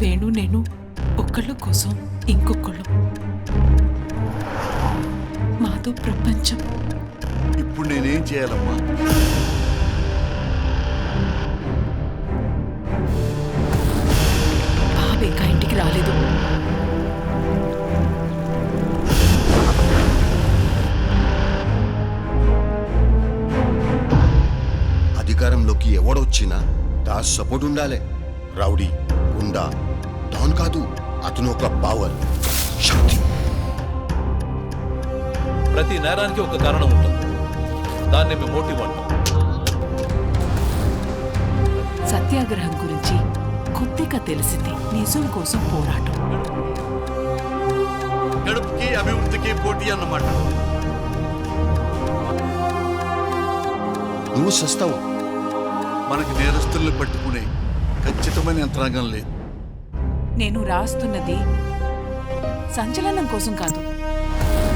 వేణు నేను ఒకళ్ళ కోసం ఇంకొకళ్ళు, మాతో ప్రపంచం. ఇప్పుడు నేనేం చేయాలమ్మా? బాబు ఇంకా ఇంటికి రాలేదు. అధికారంలోకి ఎవడొచ్చినా దాస్ సపోర్ట్ ఉండాలి. రౌడీ గుండా డాన్ కాదు, అతను ఒక పవర్ శక్తి. ప్రతి నేరానికి ఒక కారణం ఉంటుంది, దాన్ని మేము మోటివ్ అంటాం. సత్యాగ్రహం గురించి కొద్దిగా తెలిసింది. నిజం కోసం పోరాటం. గడుపుకి అభివృద్ధికి పోటీ అన్నమాట. నువ్వు సస్తావు. మనకి నేరస్తుల్ని పట్టుకునే ఖచ్చితమైన యంత్రాంగం లేదు. నేను రాస్తున్నది సంచలనం కోసం కాదు,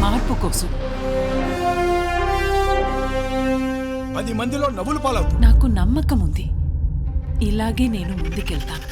మార్పు కోసం. 10 మందిలో నవ్వులు పాలవుతూ నాకు నమ్మకం ఉంది, ఇలాగే నేను ముందుకెళ్తాను.